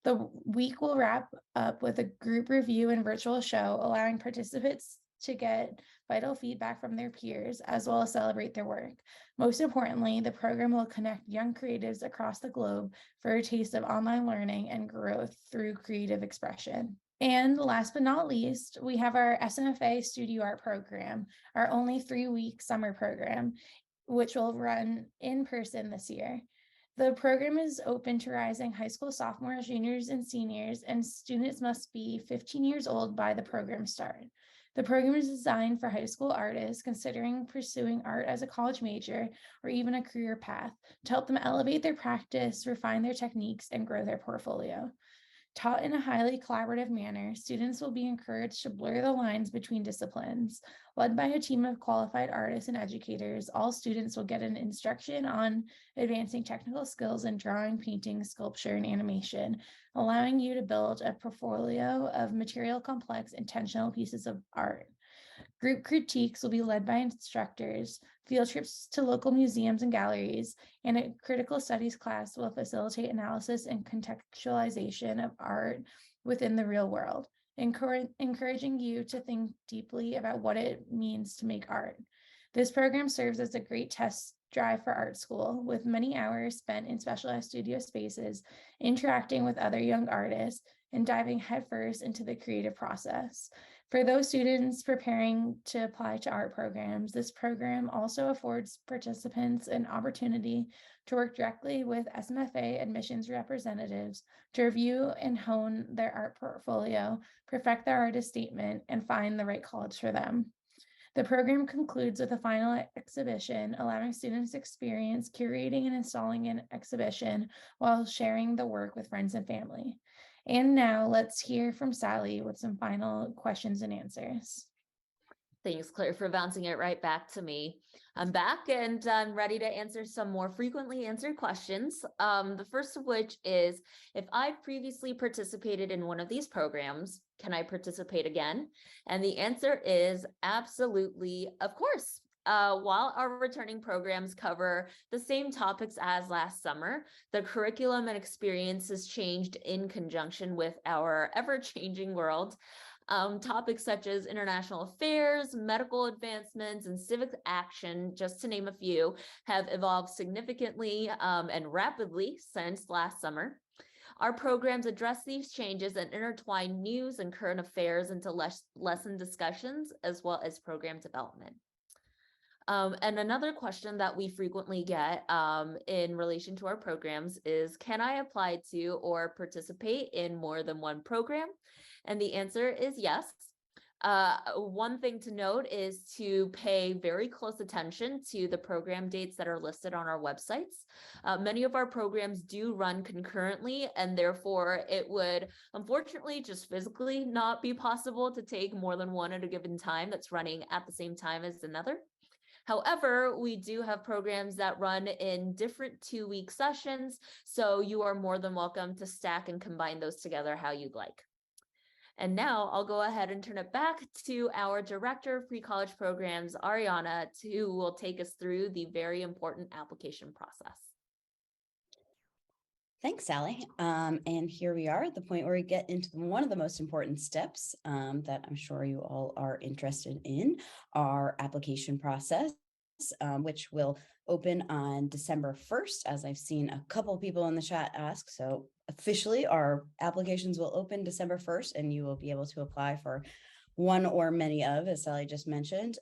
The week will wrap up with a group review and virtual show, allowing participants to get vital feedback from their peers, as well as celebrate their work. Most importantly, the program will connect young creatives across the globe for a taste of online learning and growth through creative expression. And last but not least, we have our SMFA Studio Art program, our only 3-week summer program, which will run in person this year. The program is open to rising high school sophomores, juniors, and seniors, and students must be 15 years old by the program start. The program is designed for high school artists considering pursuing art as a college major or even a career path to help them elevate their practice, refine their techniques, and grow their portfolio. Taught in a highly collaborative manner, students will be encouraged to blur the lines between disciplines. Led by a team of qualified artists and educators, all students will get an instruction on advancing technical skills in drawing, painting, sculpture, and animation, allowing you to build a portfolio of material, complex, intentional pieces of art. Group critiques will be led by instructors, field trips to local museums and galleries, and a critical studies class will facilitate analysis and contextualization of art within the real world, encouraging you to think deeply about what it means to make art. This program serves as a great test drive for art school, with many hours spent in specialized studio spaces, interacting with other young artists, and diving headfirst into the creative process. For those students preparing to apply to art programs, this program also affords participants an opportunity to work directly with SMFA admissions representatives to review and hone their art portfolio, perfect their artist statement, and find the right college for them. The program concludes with a final exhibition, allowing students to experience curating and installing an exhibition while sharing the work with friends and family. And now let's hear from Sally with some final questions and answers. Thanks, Claire, for bouncing it right back to me. I'm back and I'm ready to answer some more frequently answered questions. The first of which is, if I've previously participated in one of these programs, can I participate again? And the answer is absolutely, of course. While our returning programs cover the same topics as last summer, the curriculum and experiences changed in conjunction with our ever-changing world. Topics such as international affairs, medical advancements, and civic action, just to name a few, have evolved significantly and rapidly since last summer. Our programs address these changes and intertwine news and current affairs into lesson discussions, as well as program development. And another question that we frequently get in relation to our programs is, can I apply to or participate in more than one program? And the answer is yes. One thing to note is to pay very close attention to the program dates that are listed on our websites. Many of our programs do run concurrently, and therefore it would unfortunately just physically not be possible to take more than one at a given time that's running at the same time as another. However, we do have programs that run in different 2-week sessions, so you are more than welcome to stack and combine those together how you'd like. And now I'll go ahead and turn it back to our Director of Pre-College Programs, Ariana, who will take us through the very important application process. Thanks, Sally. And here we are at the point where we get into one of the most important steps that I'm sure you all are interested in, our application process, which will open on December 1st, as I've seen a couple people in the chat ask. So officially, our applications will open December 1st, and you will be able to apply for one or many of, as Sally just mentioned,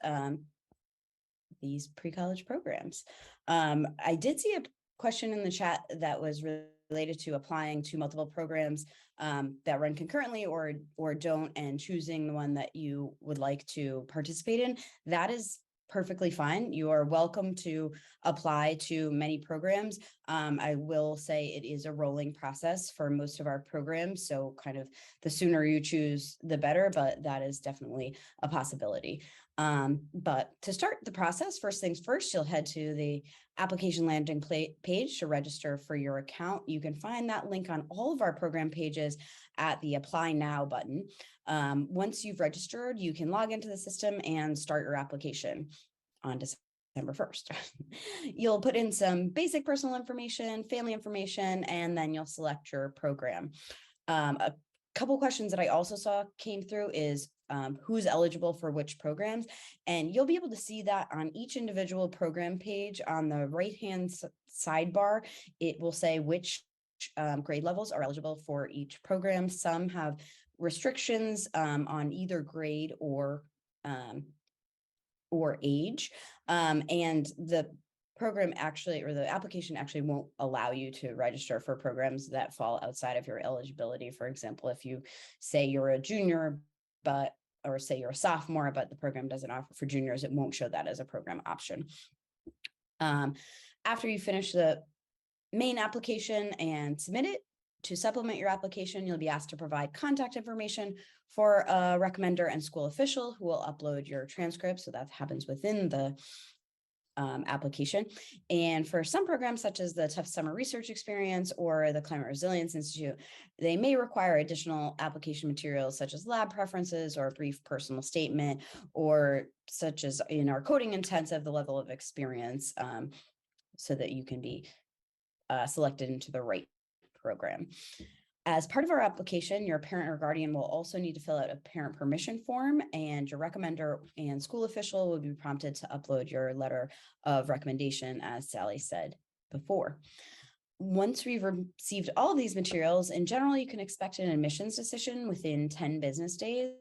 these pre-college programs. I did see a question in the chat that was related to applying to multiple programs that run concurrently or don't, and choosing the one that you would like to participate in. That is perfectly fine. You are welcome to apply to many programs. I will say it is a rolling process for most of our programs, so kind of the sooner you choose, the better, but that is definitely a possibility. But to start the process, first things first, you'll head to the application landing page to register for your account. You can find that link on all of our program pages at the Apply Now button. Once you've registered, you can log into the system and start your application on December 1st. You'll put in some basic personal information, family information, and then you'll select your program. A couple questions that I also saw came through is who's eligible for which programs, and you'll be able to see that on each individual program page. On the right-hand sidebar, it will say which grade levels are eligible for each program. Some have restrictions on either grade or age, and the program actually, or the application actually won't allow you to register for programs that fall outside of your eligibility. For example, if you say you're a junior, or say you're a sophomore, but the program doesn't offer for juniors, it won't show that as a program option. After you finish the main application and submit it, to supplement your application, you'll be asked to provide contact information for a recommender and school official who will upload your transcript. So that happens within the application. And for some programs, such as the Tufts Summer Research Experience or the Climate Resilience Institute, they may require additional application materials such as lab preferences or a brief personal statement, or such as in our coding intensive, the level of experience, so that you can be selected into the right program. As part of our application, your parent or guardian will also need to fill out a parent permission form, and your recommender and school official will be prompted to upload your letter of recommendation, as Sally said before. Once we've received all of these materials, in general, you can expect an admissions decision within 10 business days.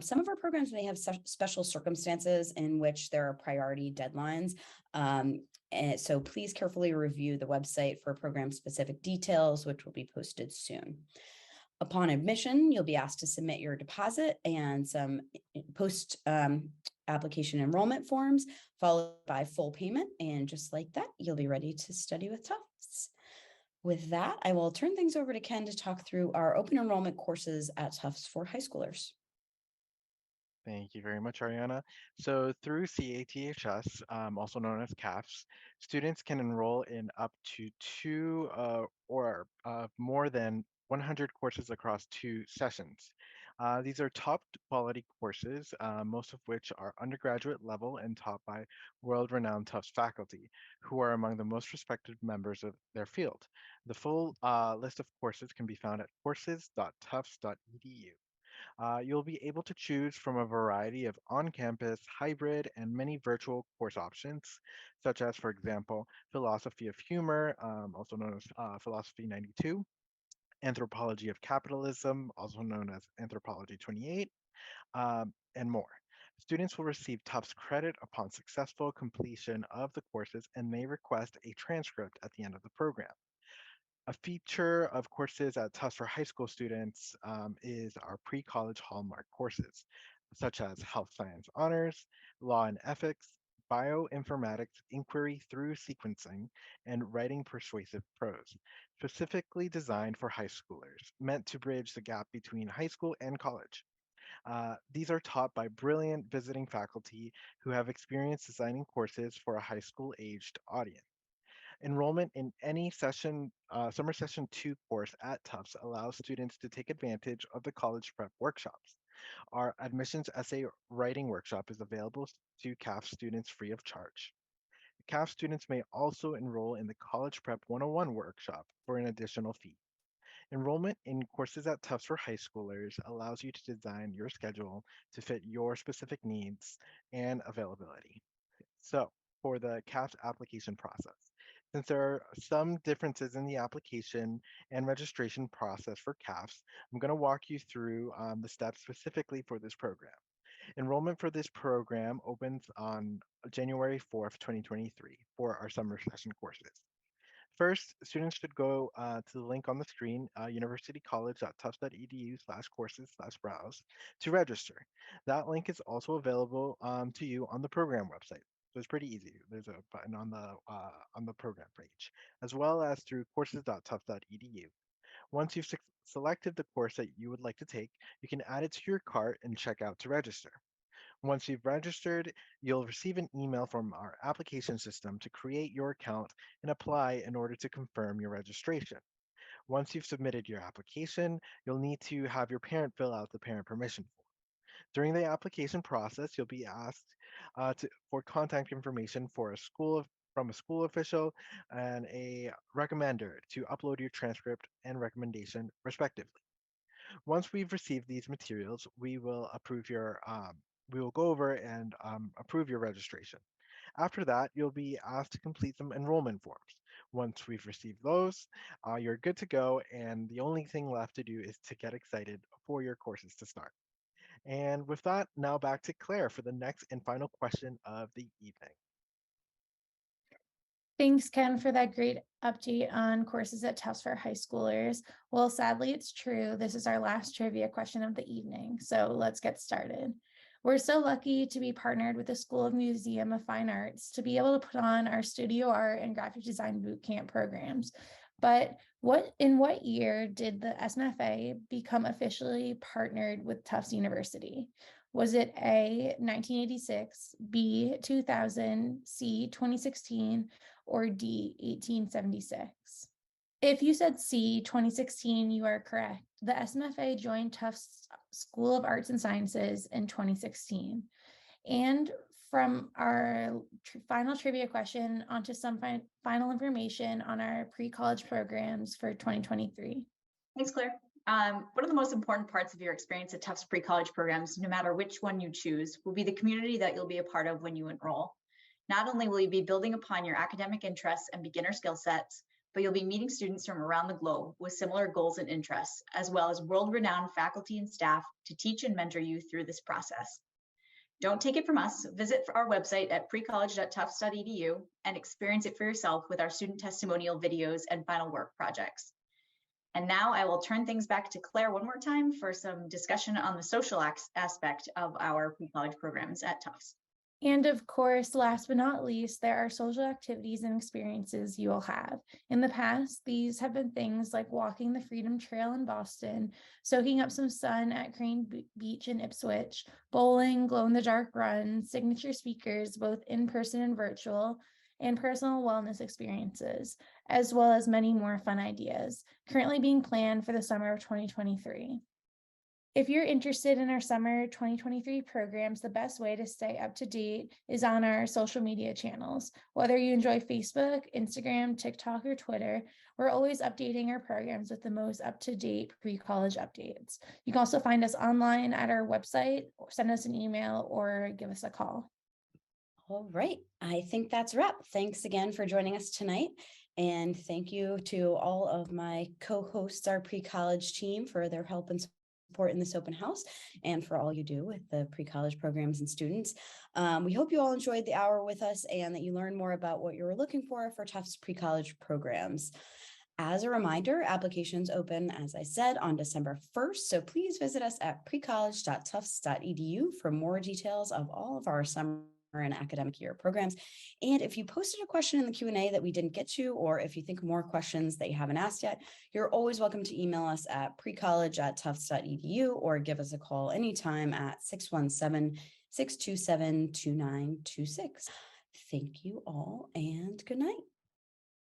Some of our programs may have special circumstances in which there are priority deadlines. And so please carefully review the website for program-specific details, which will be posted soon. Upon admission, you'll be asked to submit your deposit and some post-application enrollment forms, followed by full payment. And just like that, you'll be ready to study with Tufts. With that, I will turn things over to Ken to talk through our open enrollment courses at Tufts for high schoolers. Thank you very much, Ariana. So through CATHS, also known as CAFS, students can enroll in up to two or more than 100 courses across 2 sessions. These are top quality courses, most of which are undergraduate level and taught by world-renowned Tufts faculty, who are among the most respected members of their field. The full list of courses can be found at courses.tufts.edu. You'll be able to choose from a variety of on-campus, hybrid, and many virtual course options, such as, for example, Philosophy of Humor, also known as Philosophy 92, Anthropology of Capitalism, also known as Anthropology 28, and more. Students will receive Tufts credit upon successful completion of the courses and may request a transcript at the end of the program. A feature of courses at Tufts for high school students is our pre-college hallmark courses, such as Health Science Honors, Law and Ethics, Bioinformatics Inquiry through Sequencing, and Writing Persuasive Prose, specifically designed for high schoolers, meant to bridge the gap between high school and college. These are taught by brilliant visiting faculty who have experience designing courses for a high school-aged audience. Enrollment in any summer session 2 course at Tufts allows students to take advantage of the college prep workshops. Our admissions essay writing workshop is available to CAF students free of charge. CAF students may also enroll in the College Prep 101 workshop for an additional fee. Enrollment in courses at Tufts for high schoolers allows you to design your schedule to fit your specific needs and availability. So, for the CAFS application process, since there are some differences in the application and registration process for CAFS, I'm going to walk you through the steps specifically for this program. Enrollment for this program opens on January 4th, 2023 for our summer session courses. First, students should go to the link on the screen, universitycollege.tufts.edu/courses/browse to register. That link is also available to you on the program website. So it's pretty easy. There's a button on the program page, as well as through courses.tufts.edu. Once you've selected the course that you would like to take, you can add it to your cart and check out to register. Once you've registered, you'll receive an email from our application system to create your account and apply in order to confirm your registration. Once you've submitted your application, you'll need to have your parent fill out the parent permission form. During the application process, you'll be asked for contact information from a school official and a recommender to upload your transcript and recommendation, respectively. Once we've received these materials, we will go over and approve your registration. After that, you'll be asked to complete some enrollment forms. Once we've received those, you're good to go, and the only thing left to do is to get excited for your courses to start. And with that, now back to Claire for the next and final question of the evening. Thanks, Ken, for that great update on courses at Tufts for high schoolers. Well, sadly, it's true. This is our last trivia question of the evening, so let's get started. We're so lucky to be partnered with the School of Museum of Fine Arts to be able to put on our studio art and graphic design bootcamp programs. But in what year did the SMFA become officially partnered with Tufts University? Was it A, 1986, B, 2000, C, 2016, or D, 1876? If you said C, 2016, you are correct. The SMFA joined Tufts School of Arts and Sciences in 2016. And from our final trivia question onto some final information on our pre-college programs for 2023. Thanks, Claire. One of the most important parts of your experience at Tufts pre-college programs, no matter which one you choose, will be the community that you'll be a part of when you enroll. Not only will you be building upon your academic interests and beginner skill sets, but you'll be meeting students from around the globe with similar goals and interests, as well as world-renowned faculty and staff to teach and mentor you through this process. Don't take it from us. Visit our website at precollege.tufts.edu and experience it for yourself with our student testimonial videos and final work projects. And now I will turn things back to Claire one more time for some discussion on the social aspect of our pre-college programs at Tufts. And of course, last but not least, there are social activities and experiences you will have. In the past, these have been things like walking the Freedom Trail in Boston, soaking up some sun at Crane Beach in Ipswich, bowling, glow-in-the-dark runs, signature speakers, both in person and virtual, and personal wellness experiences, as well as many more fun ideas, currently being planned for the summer of 2023. If you're interested in our summer 2023 programs, the best way to stay up to date is on our social media channels. Whether you enjoy Facebook, Instagram, TikTok, or Twitter, we're always updating our programs with the most up-to-date pre-college updates. You can also find us online at our website, or send us an email, or give us a call. All right, I think that's a wrap. Thanks again for joining us tonight. And thank you to all of my co-hosts, our pre-college team, for their help and support in this open house, and for all you do with the pre-college programs and students. We hope you all enjoyed the hour with us and that you learned more about what you're looking for Tufts pre-college programs. As a reminder, applications open, as I said, on December 1st, so please visit us at precollege.tufts.edu for more details of all of our summer and academic year programs. And if you posted a question in the Q&A that we didn't get to, or if you think more questions that you haven't asked yet, you're always welcome to email us at precollege@tufts.edu or give us a call anytime at 617-627-2926. Thank you all and good night.